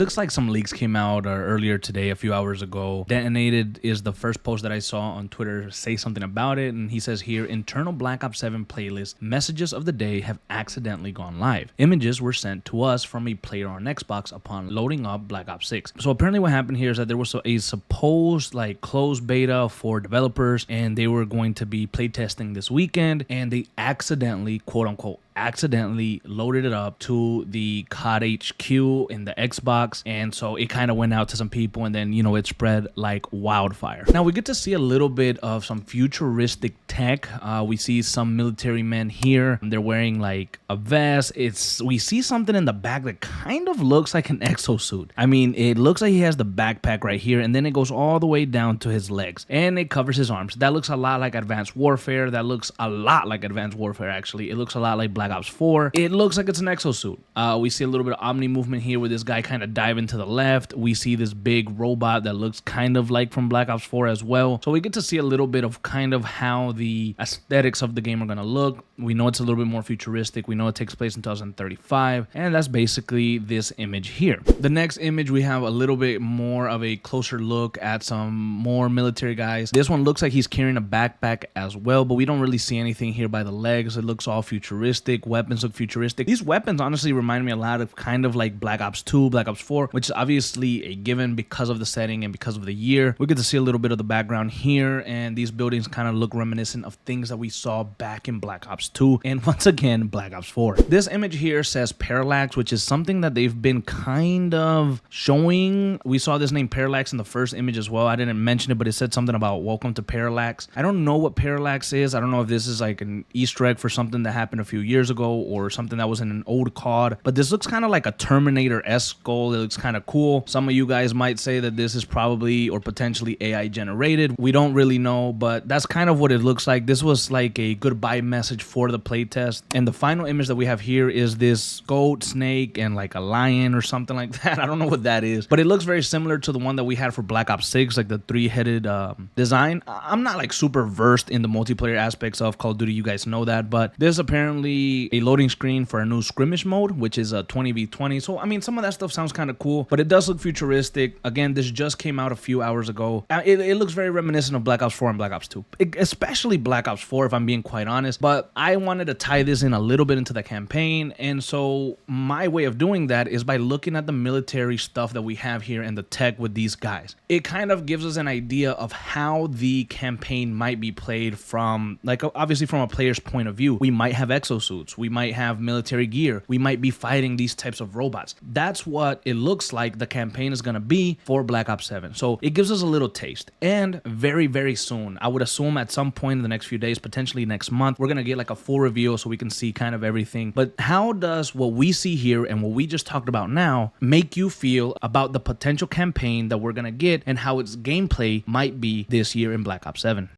looks like some leaks came out earlier today, a few hours ago. Detonated is the first post that I saw on Twitter say something about it, and he says here, internal Black Ops 7 playlist messages of the day have accidentally gone live. Images were sent to us from a player on Xbox upon loading up Black Ops 6. So apparently what happened here is that there was a supposed like closed beta for developers, and they were going to be playtesting this weekend, and they accidentally, quote unquote, accidentally loaded it up to the COD HQ in the Xbox, and so it kind of went out to some people, and then, you know, it spread like wildfire. Now we get to see a little bit of some futuristic tech. We see some military men here. They're wearing like a vest. We see something in the back that kind of looks like an exosuit. I mean, it looks like he has the backpack right here, and then it goes all the way down to his legs, and it covers his arms. That looks a lot like Advanced Warfare. That looks a lot like Advanced Warfare, actually. It looks a lot like Black Ops 4. It looks like it's an exosuit. We see a little bit of Omni movement here with this guy kind of diving to the left. We see this big robot that looks kind of like from Black Ops 4 as well. So we get to see a little bit of kind of how the aesthetics of the game are going to look. We know it's a little bit more futuristic. We know it takes place in 2035, and that's basically this image here. The next image, we have a little bit more of a closer look at some more military guys. This one looks like he's carrying a backpack as well, but we don't really see anything here by the legs. It looks all futuristic. Weapons look futuristic. These weapons honestly remind me a lot of kind of like Black Ops 2, Black Ops 4, which is obviously a given because of the setting and because of the year. We get to see a little bit of the background here, and these buildings kind of look reminiscent of things that we saw back in Black Ops 2 and once again Black Ops 4. This image here says Parallax, which is something that they've been kind of showing. We saw this name Parallax in the first image as well. I didn't mention it, but it said something about welcome to Parallax. I don't know what Parallax is. I don't know if this is like an Easter egg for something that happened a few years ago or something that was in an old COD, but this looks kind of like a Terminator-esque skull. It looks kind of cool. Some of you guys might say that this is probably or potentially AI generated. We don't really know, but that's kind of what it looks like. This was like a goodbye message for the playtest. And the final image that we have here is this goat, snake, and like a lion or something like that. I don't know what that is, but it looks very similar to the one that we had for Black Ops 6, like the three-headed design. I'm not like super versed in the multiplayer aspects of Call of Duty, you guys know that, but there's apparently a loading screen for a new scrimmage mode, which is a 20v20. So I mean, some of that stuff sounds kind of cool, but it does look futuristic. Again, this just came out a few hours ago. It looks very reminiscent of Black Ops 4 and Black Ops 2, especially Black Ops 4 if I'm being quite honest, but I wanted to tie this in a little bit into the campaign, and so my way of doing that is by looking at the military stuff that we have here and the tech with these guys. It kind of gives us an idea of how the campaign might be played from, like, obviously from a player's point of view. We might have exosuits, we might have military gear, we might be fighting these types of robots. That's what it looks like the campaign is going to be for Black Ops 7. So it gives us a little taste, and very, very soon, I would assume at some point in the next few days, potentially next month, we're going to get like a full reveal so we can see kind of everything. But how does what we see here and what we just talked about now make you feel about the potential campaign that we're going to get and how its gameplay might be this year in Black Ops 7?